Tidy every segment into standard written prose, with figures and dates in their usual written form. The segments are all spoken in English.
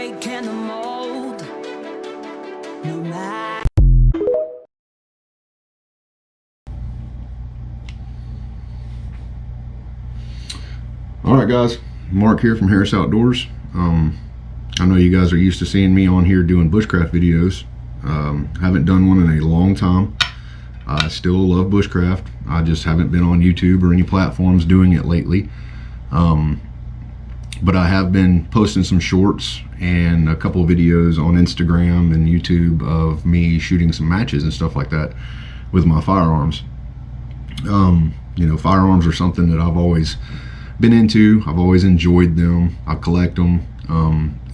breaking the mold. No matter. Alright guys, Mark here from Harris Outdoors. I know you guys are used to seeing me on here doing bushcraft videos. Haven't done one in a long time. I still love bushcraft. I just haven't been on YouTube or any platforms doing it lately. But I have been posting some shorts and a couple of videos on Instagram and YouTube of me shooting some matches and stuff like that with my firearms. You know, firearms are something that I've always been into. I've always enjoyed them. I collect them.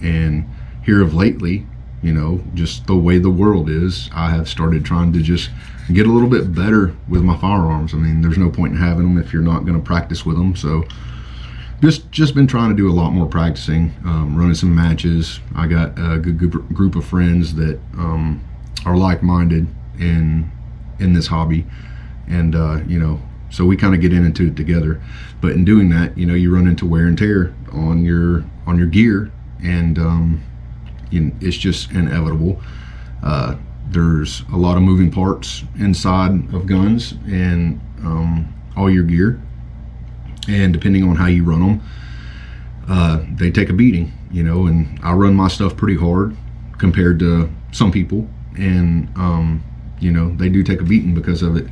And here of lately, you know, just the way the world is, I have started trying to just get a little bit better with my firearms. I mean, there's no point in having them if you're not going to practice with them. So just been trying to do a lot more practicing, running some matches. I got a good group of friends that are like-minded in this hobby, and you know, so we kind of get into it together. But in doing that, you know, you run into wear and tear on your gear, and you know, it's just inevitable. There's a lot of moving parts inside of guns and all your gear, and depending on how you run them, they take a beating, you know. And I run my stuff pretty hard compared to some people, and you know, they do take a beating because of it,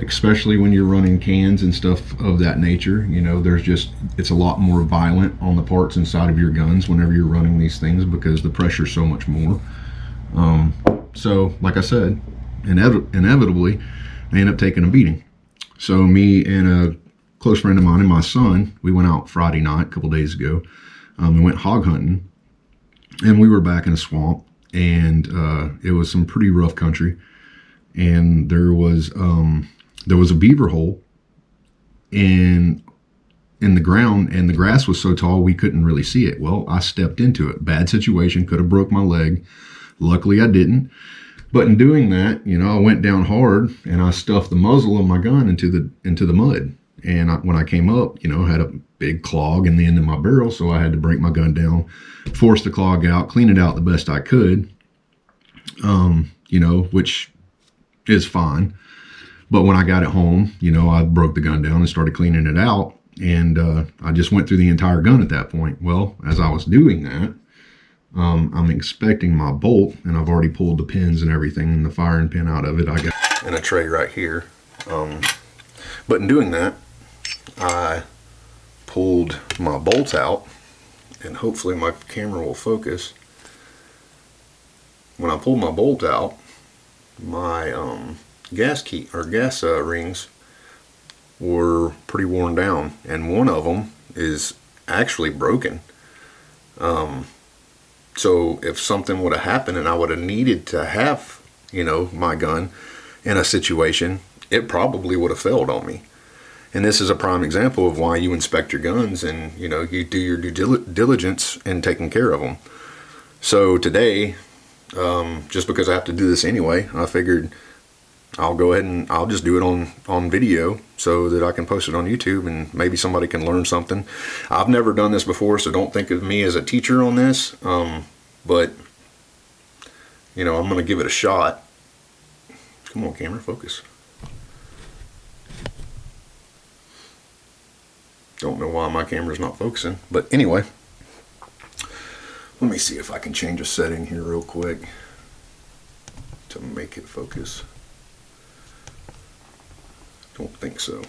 especially when you're running cans and stuff of that nature. You know, it's a lot more violent on the parts inside of your guns whenever you're running these things, because the pressure's so much more. So like I said, inevitably they end up taking a beating. So me and a close friend of mine and my son, we went out Friday night, a couple days ago. We went hog hunting, and we were back in a swamp, and it was some pretty rough country, and there was a beaver hole in the ground, and the grass was so tall we couldn't really see it. Well, I stepped into it. Bad situation, could have broke my leg. Luckily I didn't. But in doing that, you know, I went down hard and I stuffed the muzzle of my gun into the mud. And when I came up, you know, I had a big clog in the end of my barrel, so I had to break my gun down, force the clog out, clean it out the best I could, you know, which is fine. But when I got it home, you know, I broke the gun down and started cleaning it out, and I just went through the entire gun at that point. Well, as I was doing that, I'm expecting my bolt, and I've already pulled the pins and everything and the firing pin out of it. I got in a tray right here. But in doing that, I pulled my bolt out, and hopefully my camera will focus. When I pulled my bolt out, my gas rings were pretty worn down, and one of them is actually broken. So if something would have happened and I would have needed to have, you know, my gun in a situation, it probably would have failed on me. And this is a prime example of why you inspect your guns, and, you know, you do your due diligence in taking care of them. So today, just because I have to do this anyway, I figured I'll go ahead and I'll just do it on video so that I can post it on YouTube, and maybe somebody can learn something. I've never done this before, so don't think of me as a teacher on this, but you know, I'm gonna give it a shot. Come on, camera, focus. Don't know why my camera's not focusing, but anyway, let me see if I can change a setting here real quick to make it focus. Don't think so.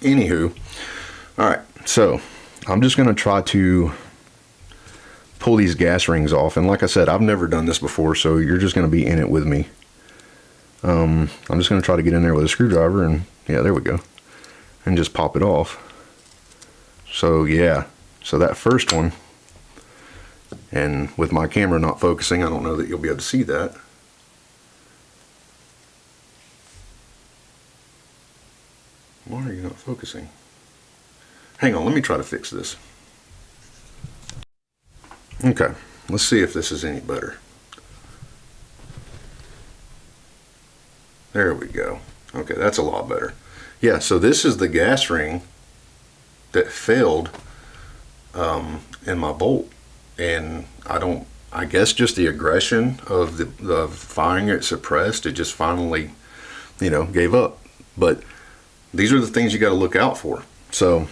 Anywho, all right, so I'm just gonna try to pull these gas rings off, and like I said, I've never done this before, so you're just gonna be in it with me. I'm just gonna try to get in there with a screwdriver, and yeah, there we go, and just pop it off. So yeah, so that first one, and with my camera not focusing, I don't know that you'll be able to see that. Why are you not focusing? Hang on, let me try to fix this. Okay, let's see if this is any better. There we go. Okay, that's a lot better. Yeah, so this is the gas ring that failed in my bolt, and I guess just the aggression of the firing it suppressed, it just finally, gave up. But these are the things you got to look out for. So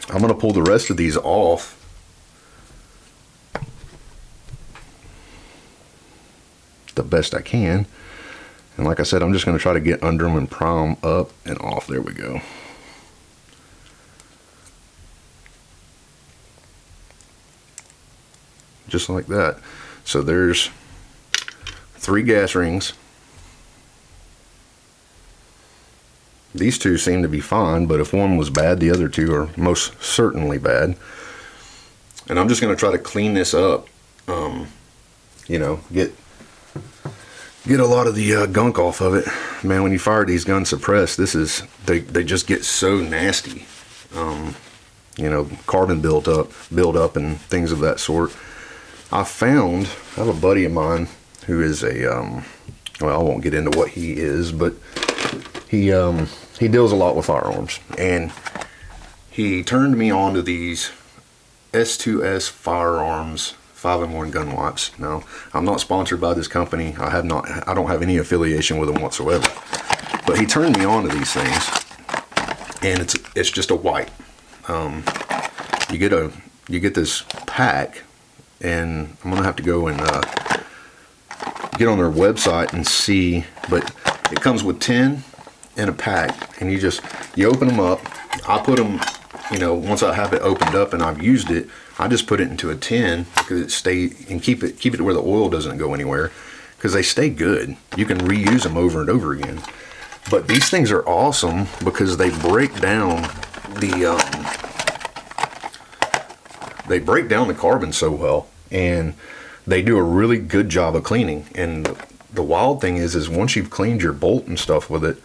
I'm going to pull the rest of these off. The best I can. And like I said, I'm just going to try to get under them and pry them up and off. There we go. Just like that. So there's 3 gas rings. These 2 seem to be fine, but if one was bad, the other 2 are most certainly bad. And I'm just going to try to clean this up. Get a lot of the gunk off of it. Man, when you fire these guns suppressed, they just get so nasty. Carbon build up and things of that sort. I have a buddy of mine who is well, I won't get into what he is, but he deals a lot with firearms, and he turned me on to these S2S Firearms 5-in-1 gun wipes. Now, I'm not sponsored by this company. I don't have any affiliation with them whatsoever. But he turned me on to these things, and it's just a wipe. You get this pack, and I'm gonna have to go and get on their website and see. But it comes with 10 in a pack, and you open them up. I put them, once I have it opened up and I've used it, I just put it into a tin because keep it where the oil doesn't go anywhere, because they stay good. You can reuse them over and over again. But these things are awesome because they break down the carbon so well, and they do a really good job of cleaning. And the wild thing is once you've cleaned your bolt and stuff with it,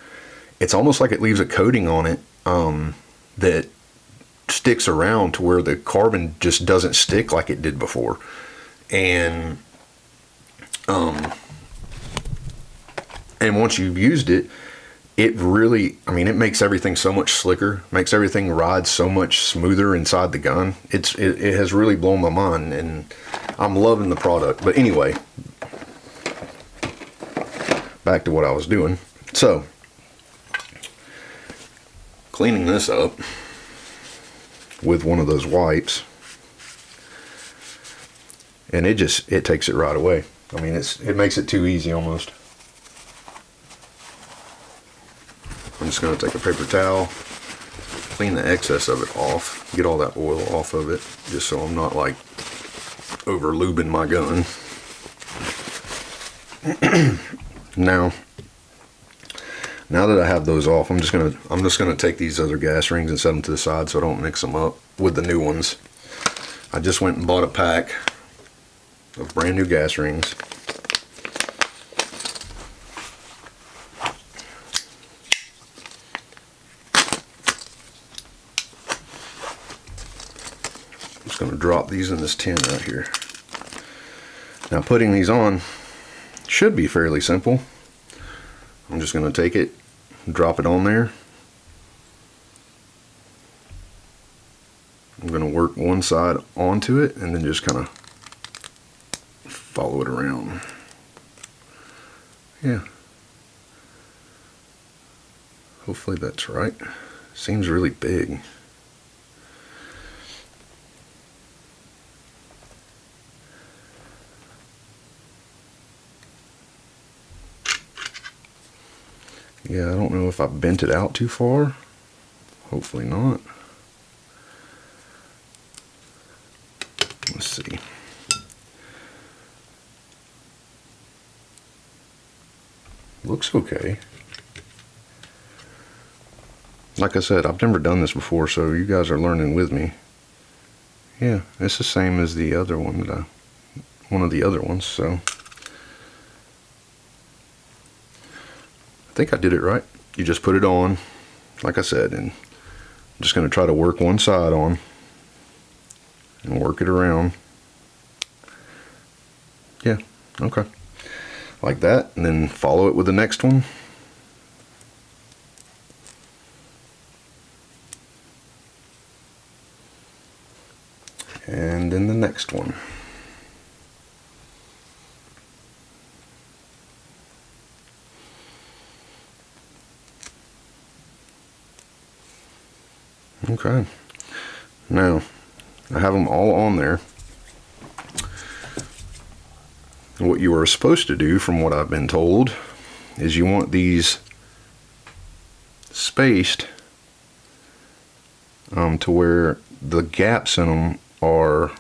it's almost like it leaves a coating on it that sticks around to where the carbon just doesn't stick like it did before. And once you've used it, it really, it makes everything so much slicker, makes everything ride so much smoother inside the gun. It has really blown my mind, and I'm loving the product. But anyway, back to what I was doing. So, cleaning this up with one of those wipes, and it takes it right away. It makes it too easy almost. I'm just going to take a paper towel, clean the excess of it off, get all that oil off of it, just so I'm not like over lubing my gun. Now that I have those off, I'm just gonna take these other gas rings and set them to the side so I don't mix them up with the new ones. I just went and bought a pack of brand new gas rings. I'm just gonna drop these in this tin right here. Now, putting these on should be fairly simple. I'm just gonna take it, drop it on there. I'm gonna work one side onto it and then just kind of follow it around. Yeah. Hopefully that's right. Seems really big. Yeah, I don't know if I bent it out too far. Hopefully not. Let's see. Looks okay. Like I said, I've never done this before, so you guys are learning with me. Yeah, it's the same as the other one, one of the other ones, so I think I did it right. You just put it on, like I said, and I'm just going to try to work one side on and work it around. Yeah, okay. Like that, and then follow it with the next one. And then the next one. Okay, now I have them all on there. What you are supposed to do, from what I've been told, is you want these spaced to where the gaps in them are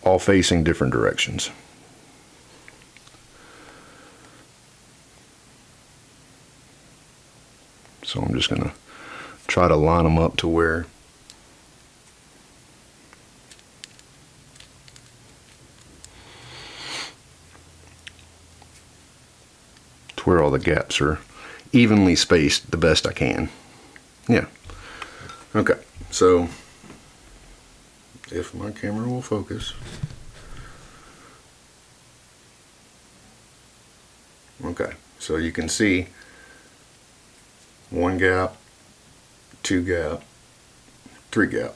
all facing different directions. So I'm just going to try to line them up to where all the gaps are evenly spaced the best I can. Yeah. Okay, so if my camera will focus. Okay, so you can see one gap, two gap, three gap,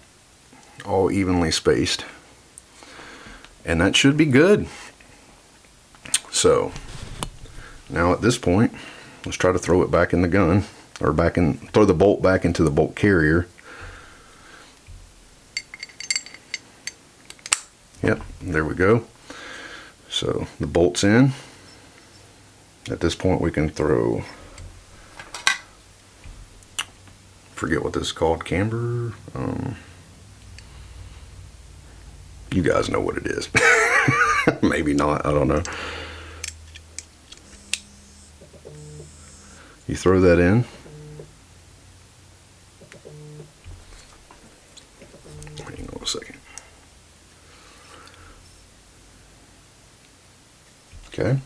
all evenly spaced, and that should be good. So now at this point, let's try to throw it back in the gun, or throw the bolt back into the bolt carrier. Yep, there we go. So the bolt's in. At this point we can throw, forget what this is called, camber. You guys know what it is. Maybe not, I don't know. You throw that in. Hang on a second. Okay.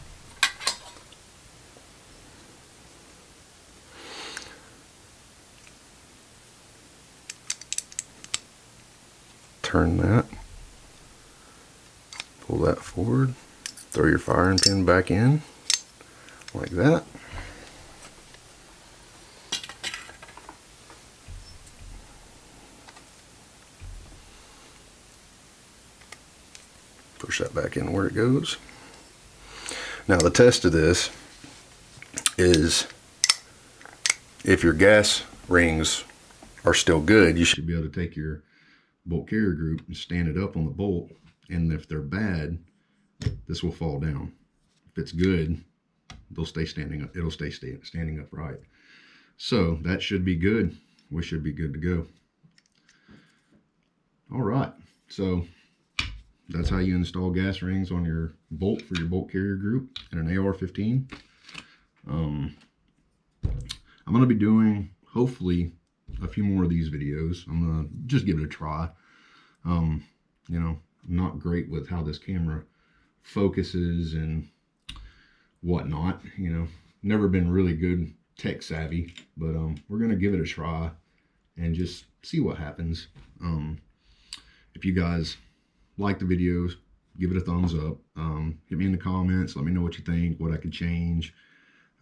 Turn that. Pull that forward. Throw your firing pin back in like that. Push that back in where it goes. Now the test of this is if your gas rings are still good, you should be able to take your bolt carrier group and stand it up on the bolt, and if they're bad, this will fall down. If it's good, they'll stay standing up. It'll stay standing upright. So that should be good. We should be good to go. All right, so that's how you install gas rings on your bolt for your bolt carrier group in an Ar15. I'm going to be doing, hopefully, a few more of these videos. I'm going to just give it a try. You know, I'm not great with how this camera focuses and whatnot. You know, never been really good tech savvy, but we're going to give it a try and just see what happens. If you guys like the videos, give it a thumbs up. Hit me in the comments. Let me know what you think, what I could change,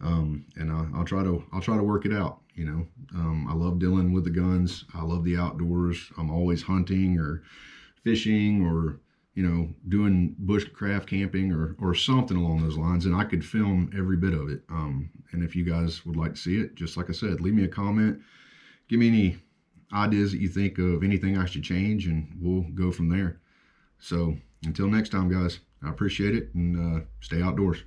and I'll try to work it out. You know, I love dealing with the guns. I love the outdoors. I'm always hunting or fishing or, you know, doing bushcraft camping or something along those lines, and I could film every bit of it. And if you guys would like to see it, just like I said, leave me a comment. Give me any ideas that you think of, anything I should change, and we'll go from there. So until next time, guys, I appreciate it, and stay outdoors.